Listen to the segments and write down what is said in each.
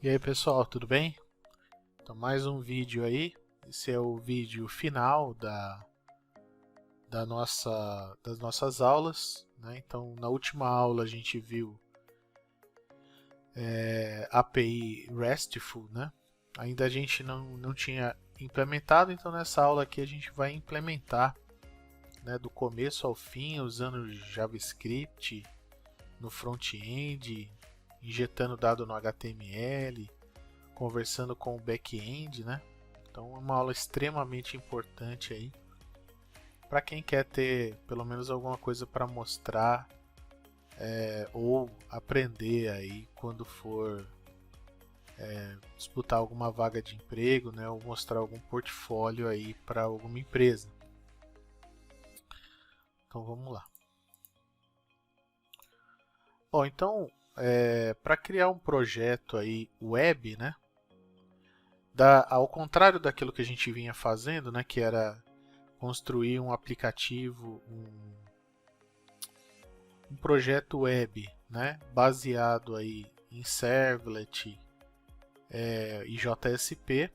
E aí pessoal, tudo bem? Então mais um vídeo aí. Esse é o vídeo final das nossas aulas, né? Então na última aula a gente viu API RESTful, né? Ainda a gente não tinha implementado, então nessa aula aqui a gente vai implementar, né, do começo ao fim, usando JavaScript no front-end, injetando dado no HTML, conversando com o back-end, né? Então é uma aula extremamente importante aí para quem quer ter pelo menos alguma coisa para mostrar ou aprender aí quando for disputar alguma vaga de emprego, né? Ou mostrar algum portfólio aí para alguma empresa. Então vamos lá. Bom, então para criar um projeto aí web, né? Ao contrário daquilo que a gente vinha fazendo, né, que era construir um aplicativo, um projeto web, né, baseado aí em Servlet e JSP,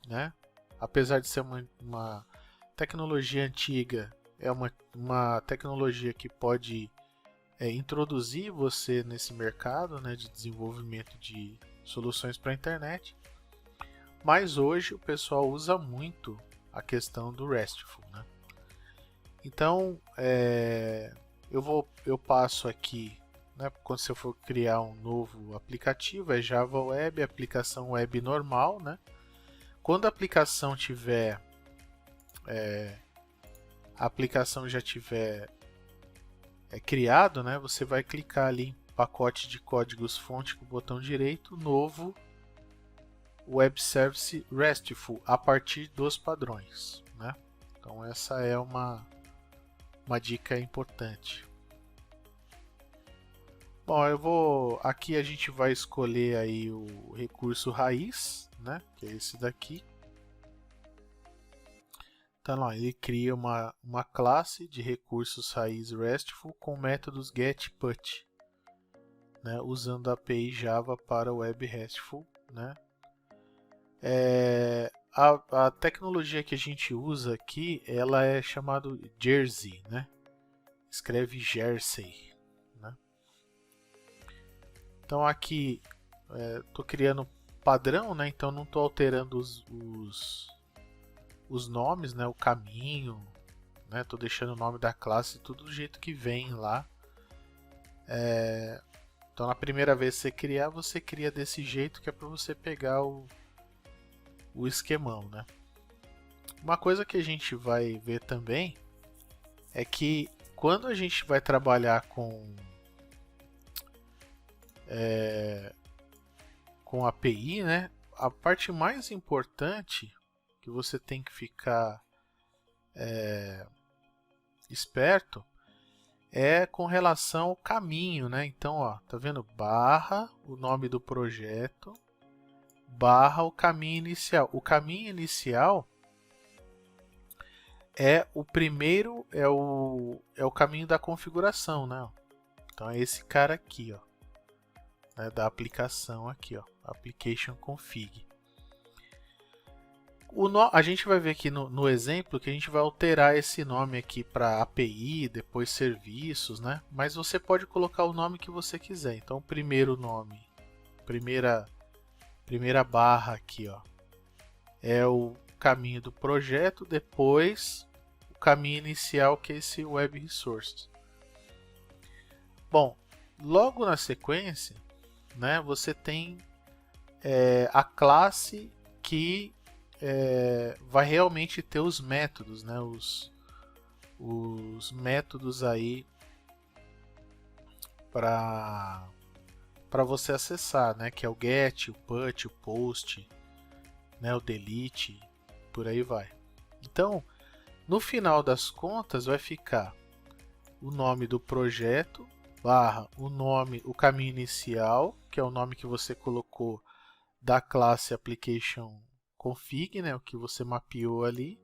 né, apesar de ser uma tecnologia antiga, é uma tecnologia que pode introduzir você nesse mercado, né, de desenvolvimento de soluções para a internet. Mas hoje o pessoal usa muito a questão do RESTful, né? Então eu passo aqui, né, quando você for criar um novo aplicativo, é Java Web, aplicação web normal, né? Quando a aplicação já tiver criado, né, você vai clicar ali em pacote de códigos fonte com o botão direito, novo Web Service RESTful a partir dos padrões, né? Então essa é uma dica importante. Bom, aqui a gente vai escolher aí o recurso raiz, né? Que é esse daqui. Então lá, ele cria uma classe de recursos raiz RESTful com métodos getPut, né? Usando a API Java para Web RESTful, né? A tecnologia que a gente usa aqui, ela é chamada Jersey, né? Escreve Jersey, né? Então aqui estou criando padrão, né? Então não estou alterando os nomes, né? O caminho, né? Estou deixando o nome da classe tudo do jeito que vem lá. Então na primeira vez que você cria desse jeito, que é para você pegar o esquemão, né? Uma coisa que a gente vai ver também é que quando a gente vai trabalhar com API, né, a parte mais importante que você tem que ficar esperto é com relação ao caminho, né? Então, ó, tá vendo? Barra o nome do projeto, barra o caminho inicial. O caminho inicial é o primeiro, é o caminho da configuração, né? Então é esse cara aqui, ó, né, da aplicação aqui, ó, application config. A gente vai ver aqui no exemplo que a gente vai alterar esse nome aqui para API, depois serviços, né? Mas você pode colocar o nome que você quiser. Então o primeiro nome, primeira barra aqui, ó, é o caminho do projeto, depois o caminho inicial, que é esse Web Resources. Bom, logo na sequência, né, você tem a classe que vai realmente ter os métodos, né, os métodos aí para você acessar, né, que é o get, o put, o post, né, o delete, por aí vai. Então, no final das contas, vai ficar o nome do projeto, barra o caminho inicial, que é o nome que você colocou da classe application config, né, o que você mapeou ali,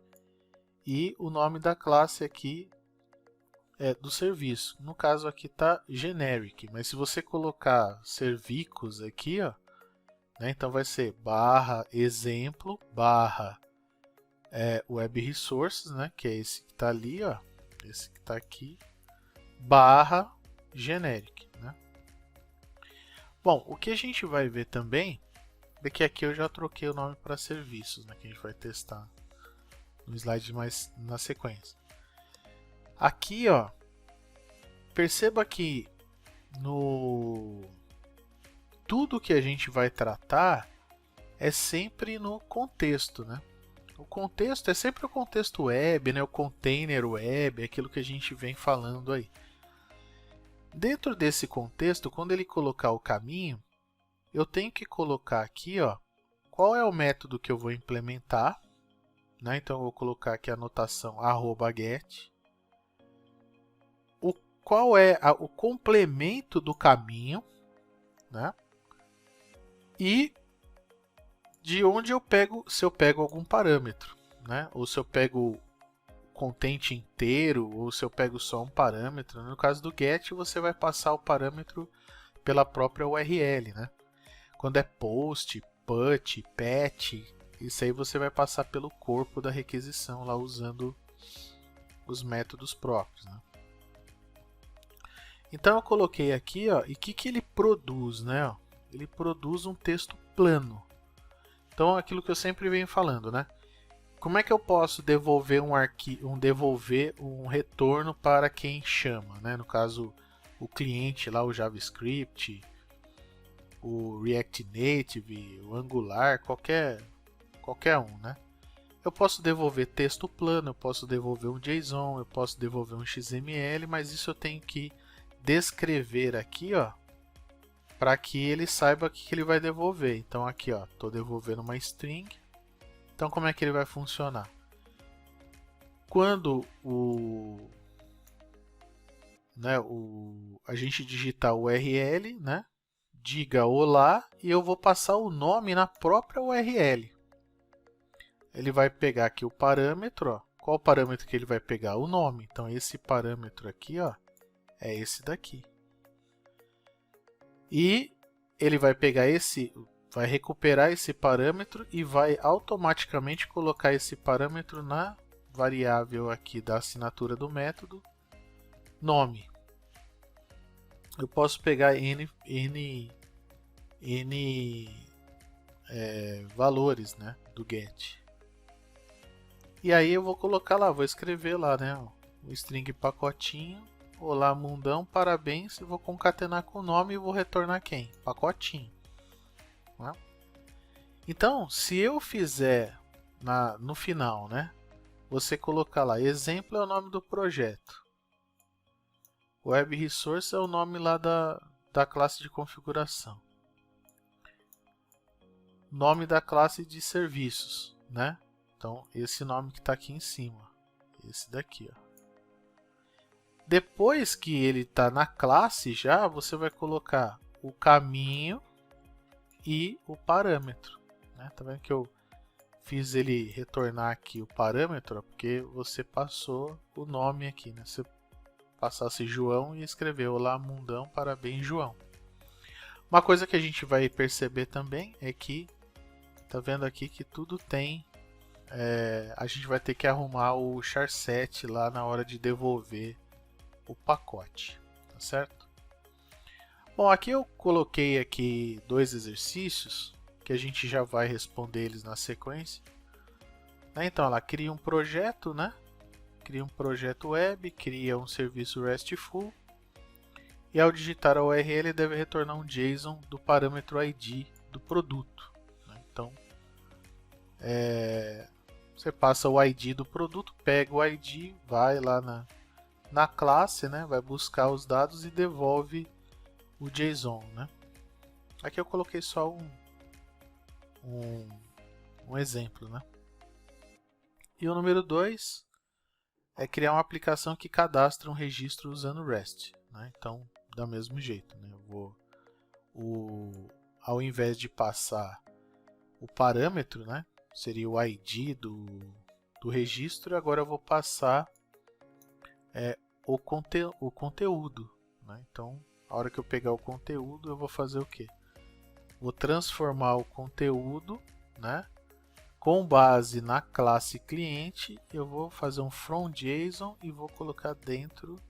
e o nome da classe aqui do serviço. No caso aqui está generic, mas se você colocar servicos aqui, ó, né? Então vai ser barra exemplo, barra web resources, né? Que é esse que está ali, ó, esse que está aqui, barra generic, né? Bom, o que a gente vai ver também é que aqui eu já troquei o nome para serviços, né? Que a gente vai testar no slide mais na sequência. Aqui, ó, perceba que no tudo que a gente vai tratar é sempre no contexto, né? O contexto é sempre o contexto web, né? O container web, aquilo que a gente vem falando aí. Dentro desse contexto, quando ele colocar o caminho, eu tenho que colocar aqui, ó, qual é o método que eu vou implementar, né? Então eu vou colocar aqui a anotação @get. Qual é o complemento do caminho, né? E de onde eu pego, se eu pego algum parâmetro, né? Ou se eu pego o content inteiro, ou se eu pego só um parâmetro. No caso do get, você vai passar o parâmetro pela própria URL, né? Quando é post, put, patch, isso aí você vai passar pelo corpo da requisição, lá usando os métodos próprios, né? Então eu coloquei aqui, ó, e o que ele produz, né? Ó, ele produz um texto plano. Então aquilo que eu sempre venho falando, né? Como é que eu posso devolver um retorno para quem chama, né? No caso, o cliente lá, o JavaScript, o React Native, o Angular, qualquer um, né? Eu posso devolver texto plano, eu posso devolver um JSON, eu posso devolver um XML, mas isso eu tenho que descrever aqui, ó, para que ele saiba o que ele vai devolver. Então aqui, ó, estou devolvendo uma string. Então como é que ele vai funcionar? Quando a gente digitar o URL, né, diga olá e eu vou passar o nome na própria URL. Ele vai pegar aqui o parâmetro, ó. Qual o parâmetro que ele vai pegar? O nome. Então esse parâmetro aqui, ó, é esse daqui. E ele vai pegar vai recuperar esse parâmetro e vai automaticamente colocar esse parâmetro na variável aqui da assinatura do método, nome. Eu posso pegar n valores, né, do get. E aí eu vou colocar lá, vou escrever lá, né, o string pacotinho. Olá mundão, parabéns, eu vou concatenar com o nome e vou retornar quem? Pacotinho. Né? Então, se eu fizer no final, né, você colocar lá, exemplo é o nome do projeto. Web Resource é o nome lá da classe de configuração. Nome da classe de serviços, né? Então, esse nome que está aqui em cima. Esse daqui, ó. Depois que ele está na classe já, você vai colocar o caminho e o parâmetro. Né? Tá vendo que eu fiz ele retornar aqui o parâmetro? Porque você passou o nome aqui. Né? Você passasse João e escreveu olá mundão, parabéns João. Uma coisa que a gente vai perceber também é que, tá vendo aqui que tudo tem, a gente vai ter que arrumar o charset lá na hora de devolver o pacote, tá certo? Bom, aqui eu coloquei aqui dois exercícios que a gente já vai responder eles na sequência. Então, ela cria um projeto, né? Cria um projeto web, cria um serviço RESTful e ao digitar a URL deve retornar um JSON do parâmetro ID do produto. Né? Então, você passa o ID do produto, pega o ID, vai lá na classe, né? Vai buscar os dados e devolve o JSON, né? Aqui eu coloquei só um exemplo, né? E o número 2 é criar uma aplicação que cadastra um registro usando REST, né? Então, do mesmo jeito, né? Ao invés de passar o parâmetro, né? Seria o ID do registro, agora eu vou passar o conteúdo, né? Então, a hora que eu pegar o conteúdo, eu vou fazer o quê? vou transformar o conteúdo, né? Com base na classe cliente, eu vou fazer um from JSON e vou colocar dentro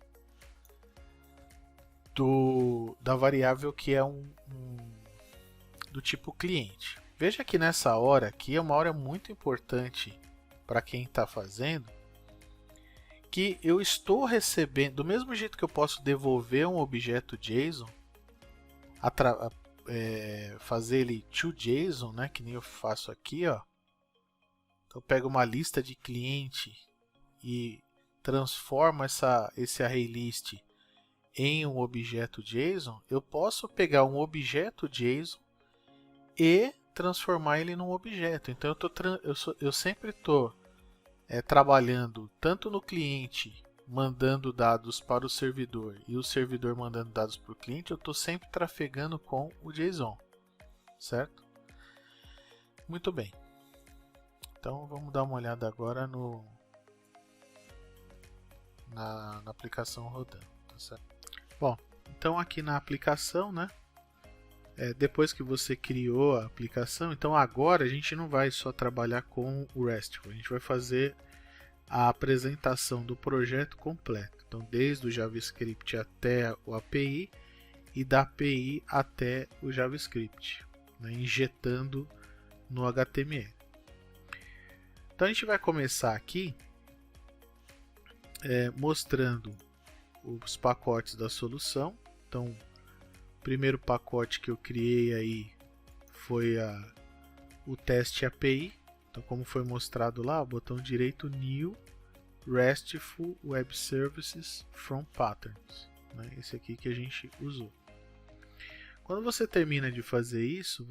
da variável que é do tipo cliente. Veja que nessa hora aqui é uma hora muito importante para quem está fazendo, que eu estou recebendo, do mesmo jeito que eu posso devolver um objeto JSON, fazer ele to JSON, né, que nem eu faço aqui, ó. Eu pego uma lista de cliente e transformo esse ArrayList em um objeto JSON. Eu posso pegar um objeto JSON e transformar ele num objeto. Então eu sempre estou trabalhando tanto no cliente, mandando dados para o servidor, e o servidor mandando dados para o cliente. Eu estou sempre trafegando com o JSON, certo? Muito bem. Então vamos dar uma olhada agora na aplicação rodando, tá certo? Bom, então aqui na aplicação, né? Depois que você criou a aplicação, então agora a gente não vai só trabalhar com o RESTful, a gente vai fazer a apresentação do projeto completo. Então desde o JavaScript até o API e da API até o JavaScript, né? Injetando no HTML. Então a gente vai começar aqui mostrando os pacotes da solução. Então o primeiro pacote que eu criei aí foi o teste API. Então, como foi mostrado lá, o botão direito New RESTful Web Services from Patterns, né? Esse aqui que a gente usou. Quando você termina de fazer isso,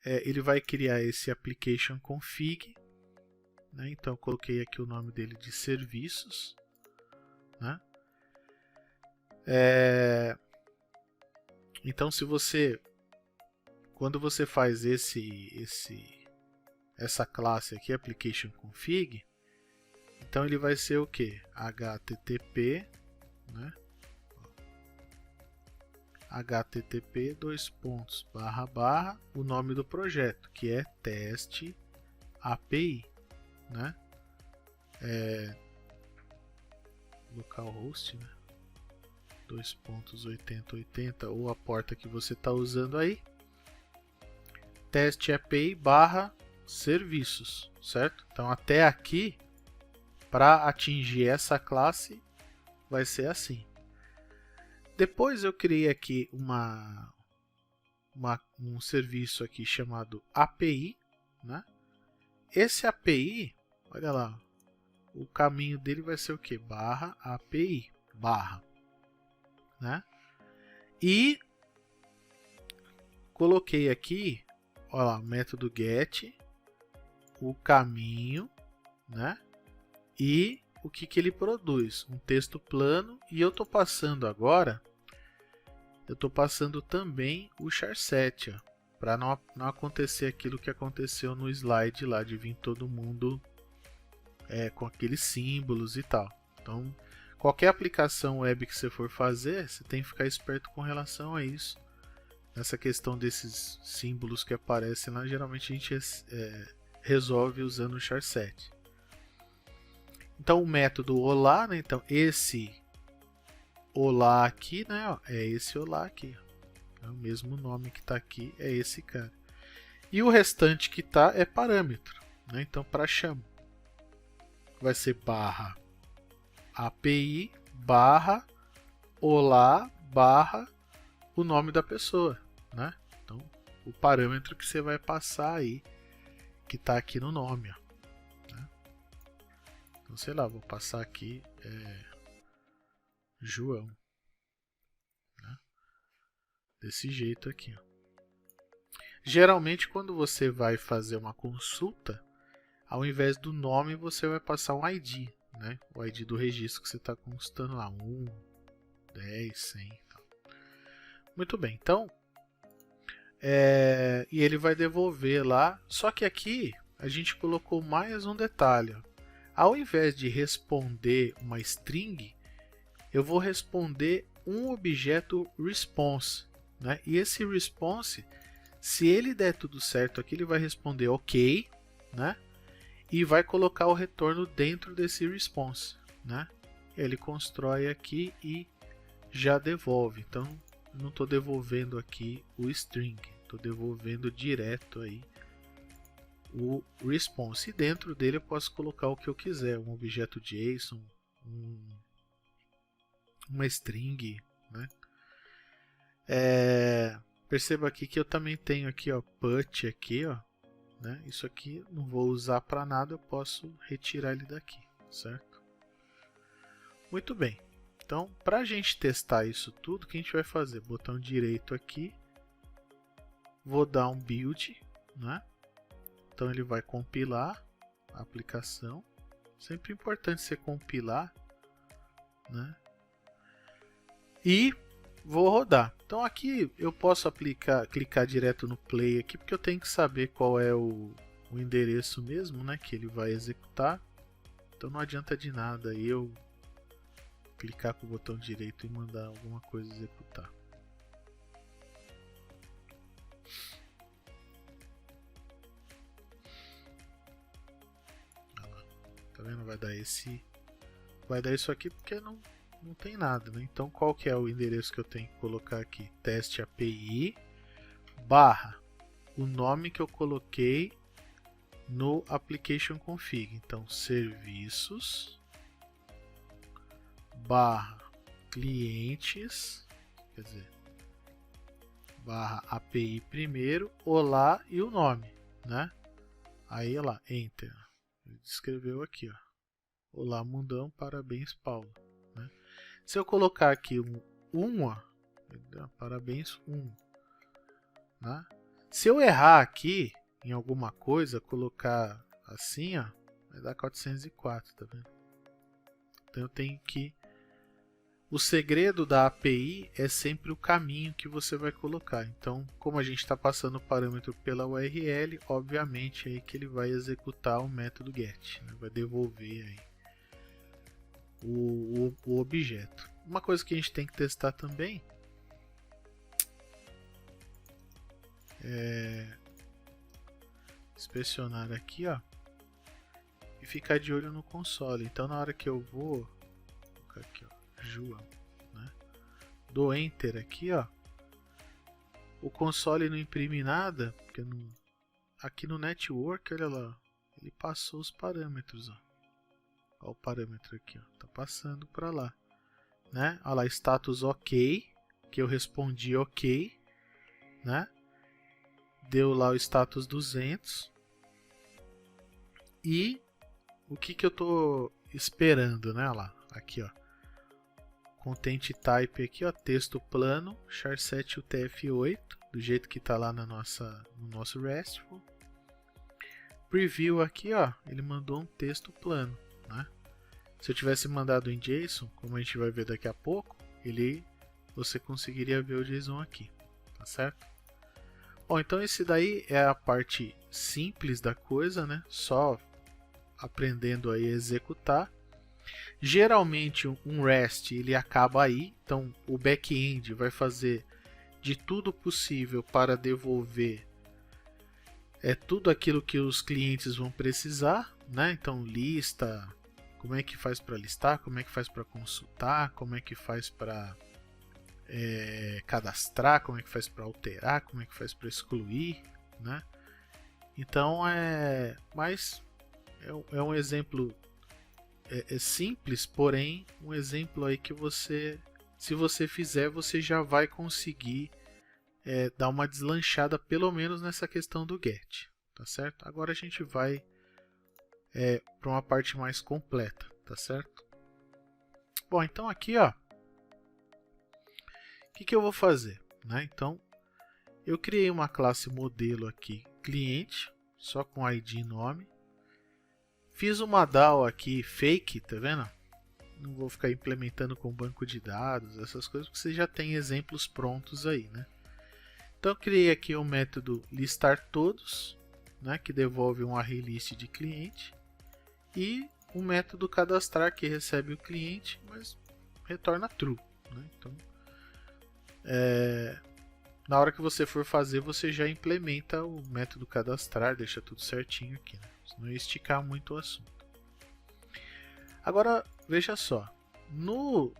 ele vai criar esse application config, né? Então eu coloquei aqui o nome dele de serviços, né? Então quando você faz essa classe aqui, application config, então ele vai ser o que? HTTP, né? HTTP // o nome do projeto, que é teste API, né? Localhost, né? 2.8080 ou a porta que você está usando aí. Teste API /serviços, certo? Então até aqui, para atingir essa classe, vai ser assim. Depois eu criei aqui um serviço aqui chamado API, né? Esse API, olha lá, o caminho dele vai ser o que? /API, né? E coloquei aqui, olha lá, o método get, o caminho, né? E o que ele produz? Um texto plano, e eu estou passando agora, também o charset, para não acontecer aquilo que aconteceu no slide lá, de vir todo mundo com aqueles símbolos e tal. Então, qualquer aplicação web que você for fazer, você tem que ficar esperto com relação a isso. Essa questão desses símbolos que aparecem lá, geralmente a gente resolve usando o charset. Então o método olá, né? Então esse olá aqui, né? É esse olá aqui. É o mesmo nome que está aqui, é esse cara. E o restante que está é parâmetro, né? Então para chamar vai ser /API /olá o nome da pessoa, né? Então o parâmetro que você vai passar aí, que está aqui no nome, ó. Então, sei lá, vou passar aqui João, né? Desse jeito aqui, ó. Geralmente quando você vai fazer uma consulta, ao invés do nome você vai passar um ID, né? O ID do registro que você está consultando lá, 1, 10, 100, tal. Muito bem, então e ele vai devolver lá, só que aqui a gente colocou mais um detalhe, ó. Ao invés de responder uma string, eu vou responder um objeto response. né? E esse response, se ele der tudo certo aqui, ele vai responder ok, né? E vai colocar o retorno dentro desse response, né? Ele constrói aqui e já devolve. Então, não estou devolvendo aqui o string, estou devolvendo direto aí o response. E dentro dele eu posso colocar o que eu quiser, um objeto JSON, uma string, né? Perceba aqui que eu também tenho aqui, ó, put aqui, ó, né? Isso aqui não vou usar para nada, eu posso retirar ele daqui, certo? Muito bem. Então, para a gente testar isso tudo, o que a gente vai fazer? Botão direito aqui, vou dar um build, né? Então ele vai compilar a aplicação. Sempre importante você compilar, né? E vou rodar. Então aqui eu posso clicar direto no play aqui, porque eu tenho que saber qual é o endereço mesmo, né, que ele vai executar. Então não adianta de nada eu clicar com o botão direito e mandar alguma coisa executar. Olha lá. Tá vendo? Vai dar isso aqui porque não tem nada, né? Então qual que é o endereço que eu tenho que colocar aqui? Teste API barra o nome que eu coloquei no application config. Então serviços barra clientes, quer dizer, barra API primeiro, olá e o nome, né? Aí olha lá, enter. Ele escreveu aqui, ó. Olá mundão, parabéns Paulo, né? Se eu colocar aqui ó, parabéns 1, né? Se eu errar aqui em alguma coisa, colocar assim, ó, vai dar 404, tá vendo? Então eu tenho que... O segredo da API é sempre o caminho que você vai colocar. Então, como a gente está passando o parâmetro pela URL, obviamente é aí que ele vai executar o método get, né? Vai devolver aí o objeto. Uma coisa que a gente tem que testar também é inspecionar aqui, ó, e ficar de olho no console. Então, na hora que eu vou colocar aqui, ó, João, né? Dou enter aqui, ó, o console não imprime nada, porque não... aqui no network, olha lá, ele passou os parâmetros, ó. Olha o parâmetro aqui, ó, tá passando para lá, né? Olha lá, status ok, que eu respondi ok, né? Deu lá o status 200. E o que eu tô esperando, né? Olha lá, aqui, ó. Content type aqui, ó, texto plano, char7 UTF-8, do jeito que tá lá no nosso RESTful. Preview aqui, ó, ele mandou um texto plano, né? Se eu tivesse mandado em JSON, como a gente vai ver daqui a pouco, você conseguiria ver o JSON aqui, tá certo? Bom, então esse daí é a parte simples da coisa, né? Só aprendendo aí a executar. Geralmente um REST ele acaba aí, então o back-end vai fazer de tudo possível para devolver tudo aquilo que os clientes vão precisar, né? Então lista, como é que faz para listar, como é que faz para consultar, como é que faz para cadastrar, como é que faz para alterar, como é que faz para excluir, né? Então mas é um exemplo simples, porém um exemplo aí que se você fizer, você já vai conseguir dar uma deslanchada pelo menos nessa questão do get, tá certo? Agora a gente vai para uma parte mais completa, tá certo? Bom, então aqui, ó, o que eu vou fazer, né? Então eu criei uma classe modelo aqui, cliente, só com ID e nome. Fiz uma DAO aqui fake, tá vendo? Não vou ficar implementando com banco de dados, essas coisas, porque você já tem exemplos prontos aí, né? Então eu criei aqui o método listar todos, né, que devolve um array list de cliente, e o método cadastrar, que recebe o cliente, mas retorna true, né? Então, na hora que você for fazer, você já implementa o método cadastrar, deixa tudo certinho aqui, né? Não ia esticar muito o assunto. Agora, veja só, no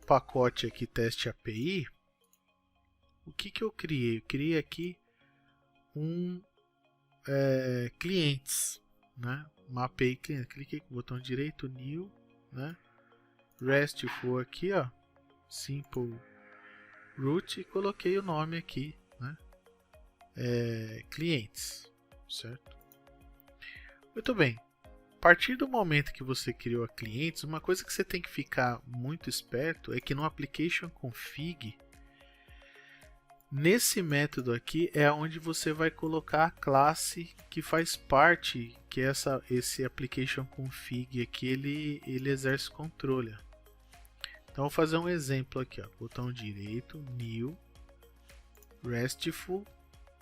pacote aqui teste API, o que eu criei? Eu criei aqui um clientes, né? Uma API cliente. Cliquei com o botão direito, new, né? RESTful aqui, ó, simple root, e coloquei o nome aqui, né? Clientes, certo? Muito bem. A partir do momento que você criou a clientes, uma coisa que você tem que ficar muito esperto é que no application config, nesse método aqui é onde você vai colocar a classe que faz parte, que é esse application config aqui, ele exerce controle. Então vou fazer um exemplo aqui, ó, botão direito, new, RESTful,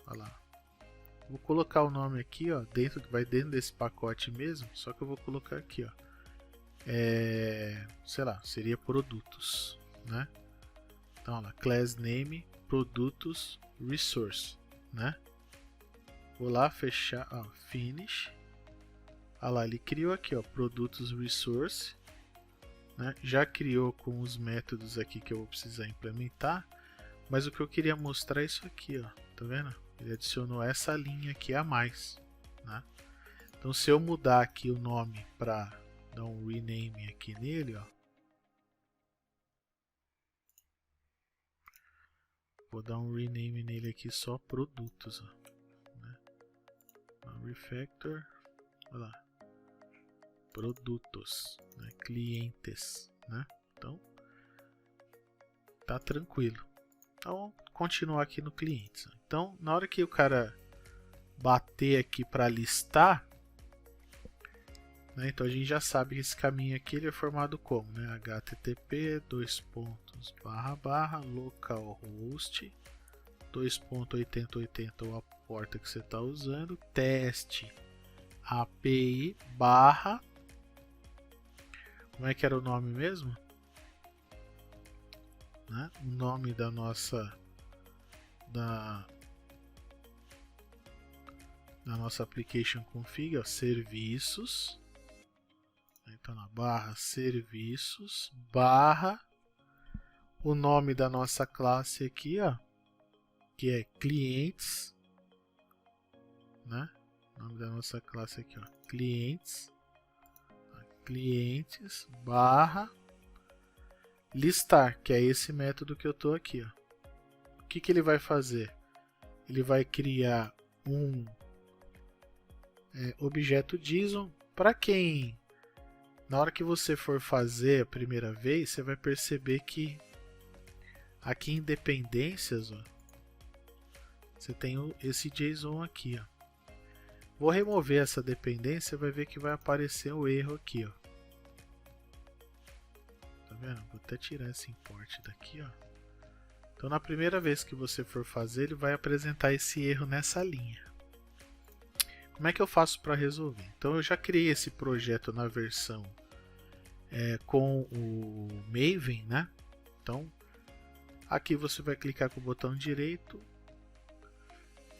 olha lá. Vou colocar o nome aqui, ó, vai dentro desse pacote mesmo, só que eu vou colocar aqui, ó, sei lá, seria produtos, né? Então, olha lá, class name, produtos, resource, né? Vou lá fechar, ó, finish. Olha lá, ele criou aqui, ó, produtos, resource, né? Já criou com os métodos aqui que eu vou precisar implementar, mas o que eu queria mostrar é isso aqui, ó, tá vendo? Ele adicionou essa linha aqui a mais, né? Então, se eu mudar aqui o nome para dar um rename aqui nele, ó, vou dar um rename nele aqui só produtos, ó, né? Refactor, olha lá, produtos, né? Clientes, né? Então tá tranquilo. Então continuar aqui no clientes. Então na hora que o cara bater aqui para listar, né? Então a gente já sabe que esse caminho aqui ele é formado como, né? http localhost 2.8080 ou a porta que você está usando, teste API barra, como é que era o nome mesmo? Né? O nome da nossa application config, ó, serviços. Então na barra serviços barra o nome da nossa classe aqui, ó, que é clientes, né? O nome da nossa classe aqui, ó, clientes barra listar, que é esse método que eu tô aqui, ó. O que ele vai fazer? Ele vai criar um objeto JSON. Para quem, na hora que você for fazer a primeira vez, você vai perceber que aqui em dependências, ó, você tem esse JSON aqui, ó. Vou remover essa dependência, vai ver que vai aparecer o erro aqui, ó. Tá vendo? Vou até tirar esse import daqui, ó. Então na primeira vez que você for fazer, ele vai apresentar esse erro nessa linha. Como é que eu faço para resolver? Então eu já criei esse projeto na versão com o Maven, né? Então aqui você vai clicar com o botão direito,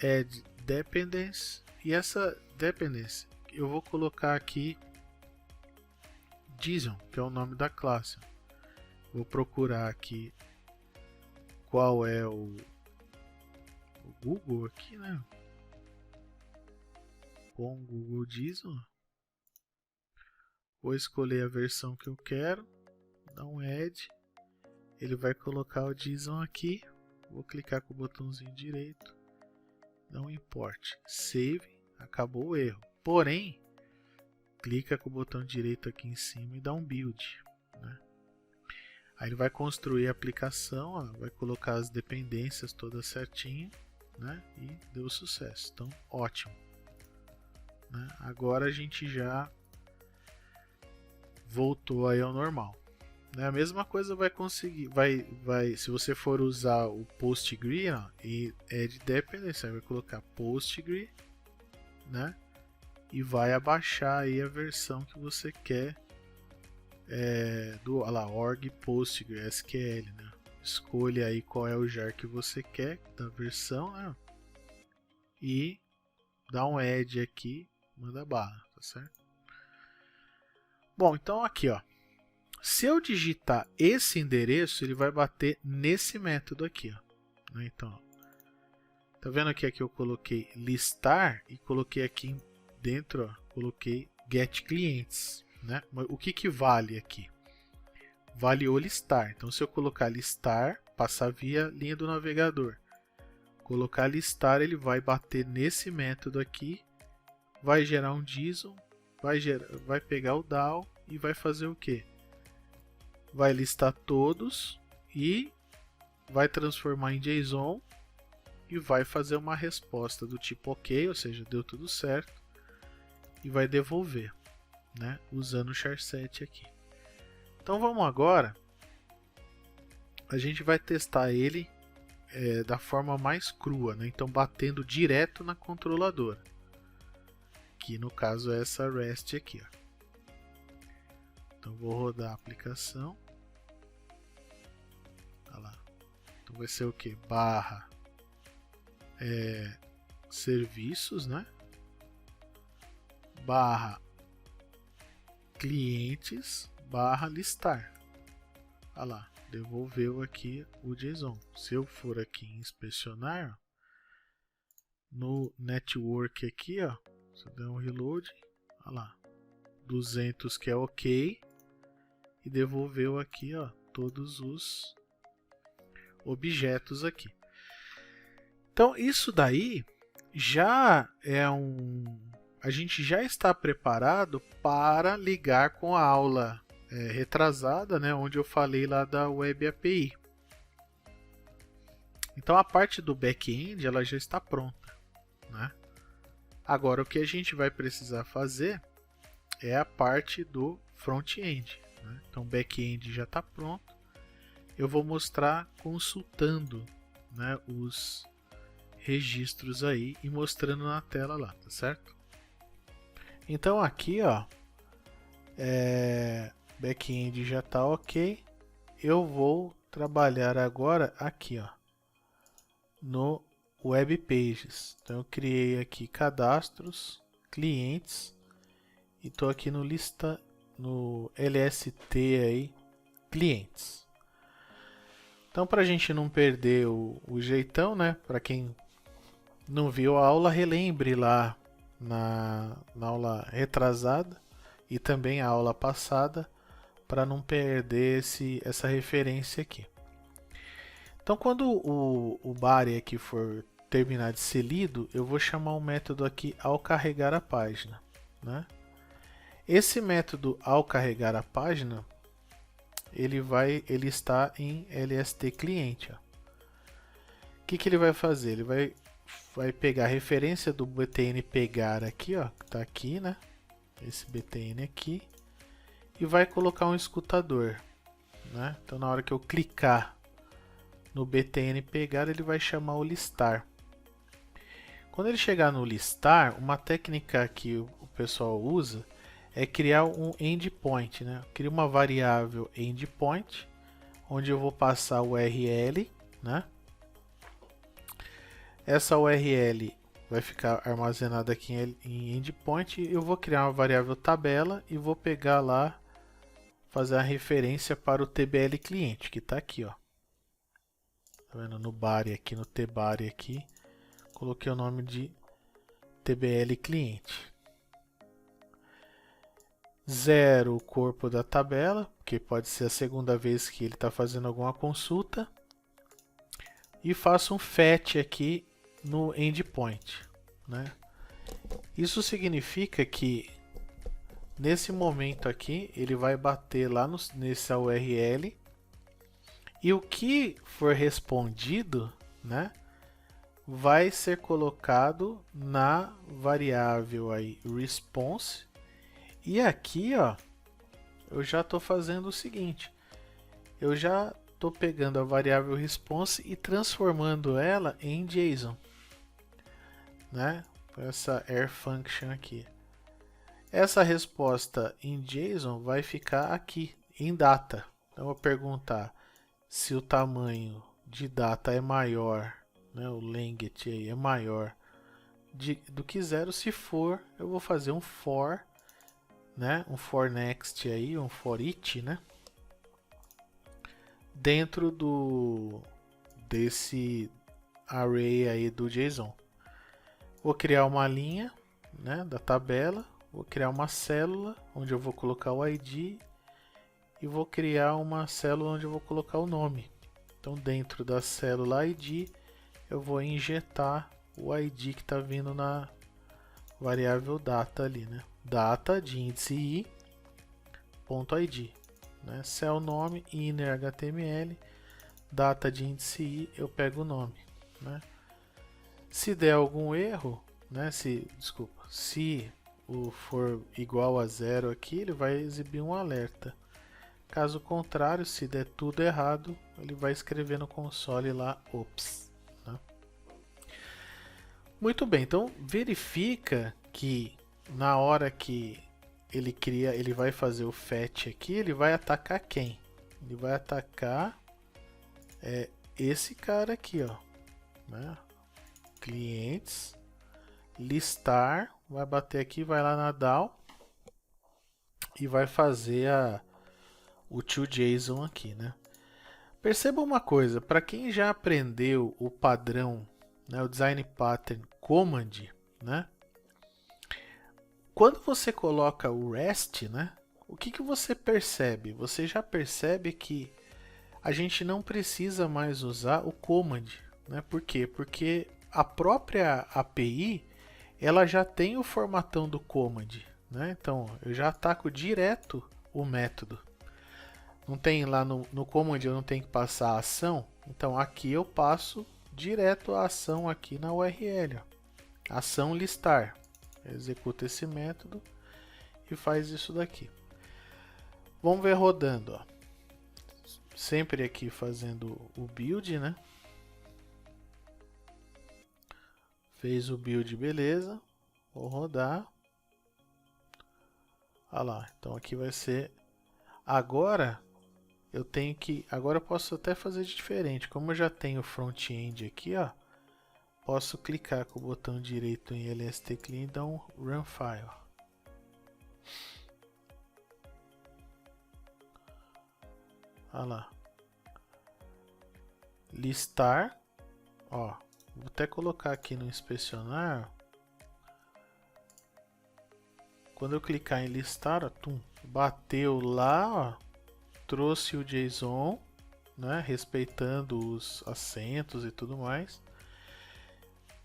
Add Dependence, e essa Dependence eu vou colocar aqui JSON, que é o nome da classe. Vou procurar aqui qual é o Google aqui, né? Com o Google JSON. Vou escolher a versão que eu quero, dar um Add. Ele vai colocar o JSON aqui. Vou clicar com o botãozinho direito, dar um Import. Save, acabou o erro. Porém, clica com o botão direito aqui em cima e dá um Build, né? Aí ele vai construir a aplicação, ó, vai colocar as dependências todas certinho, né? E deu sucesso. Então, ótimo, né? Agora a gente já voltou aí ao normal, né? A mesma coisa vai conseguir, se você for usar o Postgre, ó, e Add Dependency, vai colocar Postgre, né? E vai abaixar aí a versão que você quer do org Postgre SQL, né? escolha aí qual é o jar que você quer da versão, né? E dá um add aqui, manda barra, tá certo? Bom, então aqui, ó. Se eu digitar esse endereço, ele vai bater nesse método aqui, ó. Então, tá vendo aqui eu coloquei listar e coloquei aqui dentro, ó, coloquei get clientes, né? O que vale aqui? Vale o listar. Então, se eu colocar listar, passar via linha do navegador, colocar listar, ele vai bater nesse método aqui, vai gerar um JSON, vai pegar o DAO e vai fazer o quê? Vai listar todos e vai transformar em JSON e vai fazer uma resposta do tipo OK, ou seja, deu tudo certo, e vai devolver, né, usando o charset aqui. Então vamos agora, a gente vai testar ele da forma mais crua, né? Então batendo direto na controladora, que no caso é essa REST aqui, ó. Então vou rodar a aplicação, olha lá. Então vai ser o que? Barra serviços, né? Barra clientes, barra listar. Olha lá, devolveu aqui o JSON. Se eu for aqui em inspecionar, ó, no network aqui, ó, se eu der um reload, olha lá, 200 que é OK, e devolveu aqui, ó, todos os objetos aqui. Então isso daí já é a gente já está preparado para ligar com a aula retrasada, né, onde eu falei lá da Web API. Então a parte do back-end ela já está pronta, né? Agora o que a gente vai precisar fazer é a parte do front-end, né? Então o back-end já está pronto. Eu vou mostrar consultando, né, os registros aí e mostrando na tela lá, tá certo? Então aqui, ó, back-end já está OK. Eu vou trabalhar agora aqui, ó, no Web Pages. Então eu criei aqui cadastros, clientes, e estou aqui no LST aí, clientes. Então para a gente não perder o jeitão, né? Para quem não viu a aula, relembre lá na aula retrasada e também a aula passada, para não perder essa referência aqui. Então quando o body aqui for terminar de ser lido, eu vou chamar um método aqui ao carregar a página, né? Esse método ao carregar a página, ele está em LST cliente. Ó. O que ele vai fazer? Ele vai pegar a referência do btn pegar aqui, ó, que está aqui, né? Esse btn aqui, e vai colocar um escutador, né? Então na hora que eu clicar no btn pegar, ele vai chamar o listar. Quando ele chegar no listar, uma técnica que o pessoal usa é criar um endpoint, né? Cria uma variável endpoint, onde eu vou passar o URL, né? Essa URL vai ficar armazenada aqui em endpoint. Eu vou criar uma variável tabela e vou pegar lá, fazer a referência para o TBL cliente, que está aqui, ó. Tá vendo? No body aqui, no tbody aqui, coloquei o nome de TBL cliente. 0 o corpo da tabela, porque pode ser a segunda vez que ele está fazendo alguma consulta. E faço um fetch aqui no endpoint, né? Isso significa que nesse momento aqui ele vai bater lá nessa URL e o que for respondido, né, vai ser colocado na variável aí response. E aqui, ó, eu já estou fazendo o seguinte, eu já estou pegando a variável response e transformando ela em JSON, né? Essa air function aqui. Essa resposta em JSON vai ficar aqui em data. Então eu vou perguntar se o tamanho de data é maior, né, o length aí é maior do que 0. Se for, eu vou fazer um for, né, um for next aí, um for each, né, dentro desse array aí do JSON. Vou criar uma linha, né, da tabela, vou criar uma célula onde eu vou colocar o ID e vou criar uma célula onde eu vou colocar o nome. Então, dentro da célula ID, eu vou injetar o ID que está vindo na variável data ali, né? Data de índice i, ponto ID, né? Cell nome, inner HTML, data de índice i, eu pego o nome, né? Se der algum erro, né? Se o for igual a 0 aqui, ele vai exibir um alerta. Caso contrário, se der tudo errado, ele vai escrever no console lá, ops. Né? Muito bem, então verifica que na hora que ele vai fazer o fetch aqui, ele vai atacar quem? Ele vai atacar esse cara aqui, ó, né? Clientes, listar, vai bater aqui, vai lá na DAO e vai fazer o toJSON aqui, né? Perceba uma coisa, para quem já aprendeu o padrão, né, o design pattern command, né? Quando você coloca o REST, né, o que você percebe? Você já percebe que a gente não precisa mais usar o command, né? Por quê? Porque a própria API ela já tem o formatão do command, né? Então eu já ataco direto o método. Não tem lá no command, eu não tenho que passar a ação. Então aqui eu passo direto a ação aqui na URL. Ó. Ação listar. Executa esse método e faz isso daqui. Vamos ver rodando. Ó. Sempre aqui fazendo o build, né? Fez o build, beleza. Vou rodar. Olha lá. Então aqui vai ser... Agora... Agora eu posso até fazer diferente. Como eu já tenho front-end aqui, ó, posso clicar com o botão direito em LST Clean e dar um Run File. Olha lá. Listar. Ó, vou até colocar aqui no inspecionar. Quando eu clicar em listar, ó, bateu lá, ó. Trouxe o JSON, né, respeitando os acentos e tudo mais.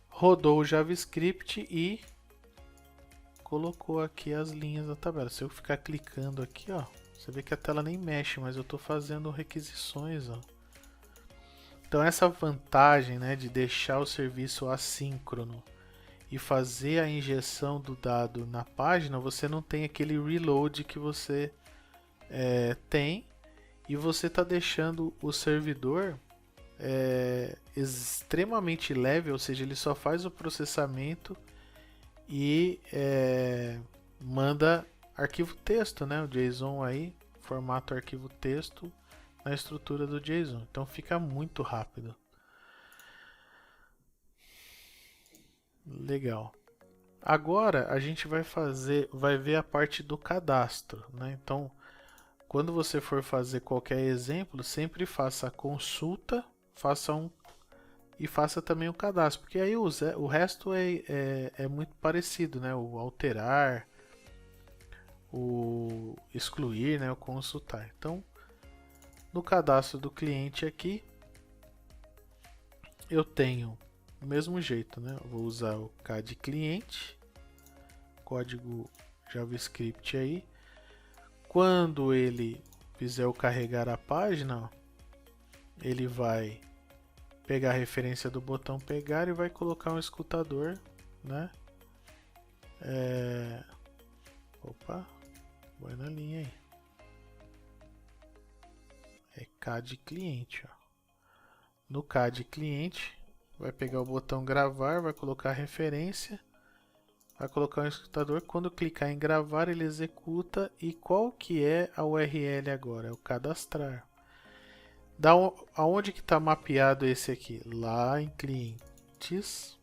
Rodou o JavaScript e colocou aqui as linhas da tabela. Se eu ficar clicando aqui, ó, você vê que a tela nem mexe, mas eu estou fazendo requisições. Ó. Então essa vantagem, né, de deixar o serviço assíncrono e fazer a injeção do dado na página, você não tem aquele reload que você tem. E você está deixando o servidor extremamente leve, ou seja, ele só faz o processamento e manda arquivo texto, né? O JSON aí, formato arquivo texto na estrutura do JSON. Então fica muito rápido. Legal. Agora a gente vai ver a parte do cadastro, né? Então quando você for fazer qualquer exemplo, sempre faça a consulta, e faça também o cadastro, porque aí o resto é muito parecido, né? O alterar, o excluir, né? O consultar. Então, no cadastro do cliente aqui, eu tenho do mesmo jeito, né? Eu vou usar o CAD cliente, código JavaScript aí. Quando ele fizer o carregar a página, ó, ele vai pegar a referência do botão pegar e vai colocar um escutador, né? Opa, vai na linha aí. É CAD cliente, ó. No CAD cliente, vai pegar o botão gravar, vai colocar a referência. Vai colocar um escutador, quando clicar em gravar ele executa e qual que é a URL agora? É o cadastrar. Aonde que está mapeado esse aqui? Lá em clientes.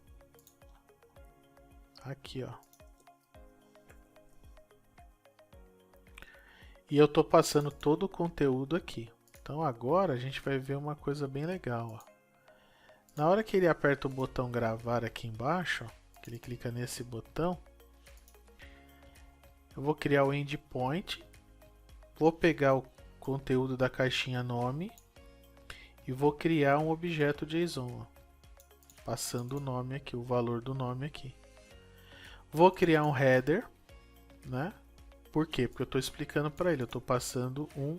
Aqui, ó. E eu estou passando todo o conteúdo aqui. Então agora a gente vai ver uma coisa bem legal, ó. Na hora que ele aperta o botão gravar aqui embaixo, ó, que ele clica nesse botão, eu vou criar o endpoint, vou pegar o conteúdo da caixinha nome e vou criar um objeto JSON, ó, passando o nome aqui, o valor do nome aqui. Vou criar um header, né? Por quê? Porque eu estou explicando para ele, eu estou passando um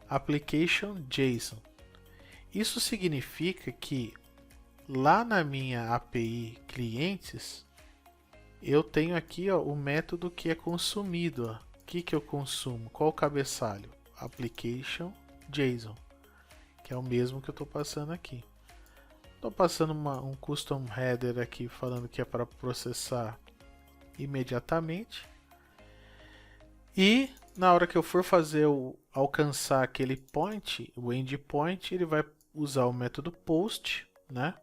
application JSON. Isso significa que lá na minha API clientes, eu tenho aqui, ó, o método que é consumido. Ó. O que eu consumo? Qual o cabeçalho? Application JSON, que é o mesmo que eu estou passando aqui. Estou passando um custom header aqui falando que é para processar imediatamente. E na hora que eu for fazer alcançar aquele point, o endpoint, ele vai usar o método post, né?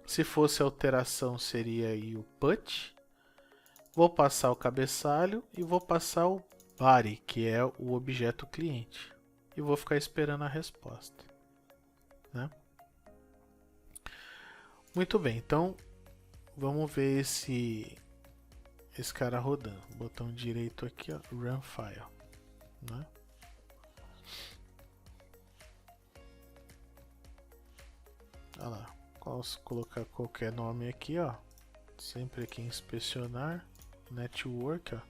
Se fosse alteração seria aí o put. Vou passar o cabeçalho e vou passar o body, que é o objeto cliente. E vou ficar esperando a resposta, né? Muito bem, então vamos ver esse cara rodando. Botão direito aqui, ó, Run File, né? Olha lá, posso colocar qualquer nome aqui, ó. Sempre aqui em inspecionar, network, ó.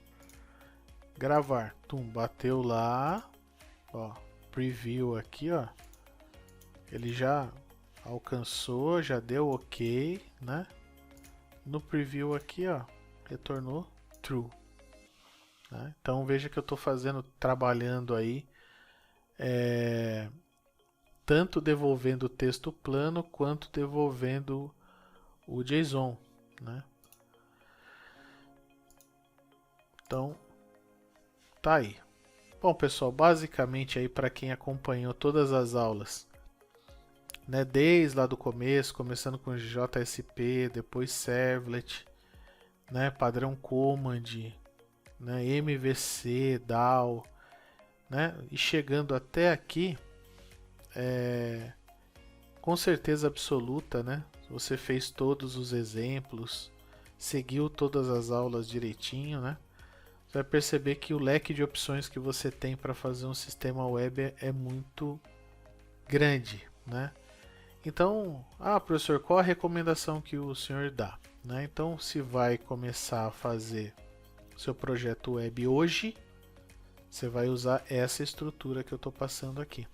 Gravar, bateu lá, ó, preview aqui, ó. Ele já alcançou, já deu OK, né? No preview aqui, ó, retornou true. Né? Então veja que eu estou trabalhando aí, tanto devolvendo o texto plano quanto devolvendo o JSON, né? Então tá aí. Bom, pessoal, basicamente aí para quem acompanhou todas as aulas, né, desde lá do começo, começando com JSP, depois Servlet, né, padrão Command, né, MVC, DAO, né, e chegando até aqui, com certeza absoluta, né, você fez todos os exemplos, seguiu todas as aulas direitinho, né, você vai perceber que o leque de opções que você tem para fazer um sistema web é muito grande, né. Então, professor, qual a recomendação que o senhor dá? Né? Então, se vai começar a fazer seu projeto web hoje, você vai usar essa estrutura que eu estou passando aqui.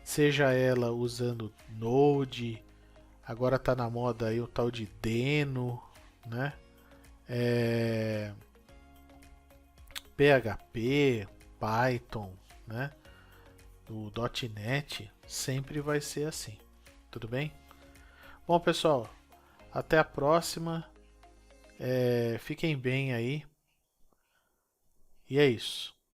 Seja ela usando Node, agora está na moda aí o tal de Deno, né? PHP, Python, né? O .NET, sempre vai ser assim. Tudo bem? Bom, pessoal, até a próxima. Fiquem bem aí. E é isso.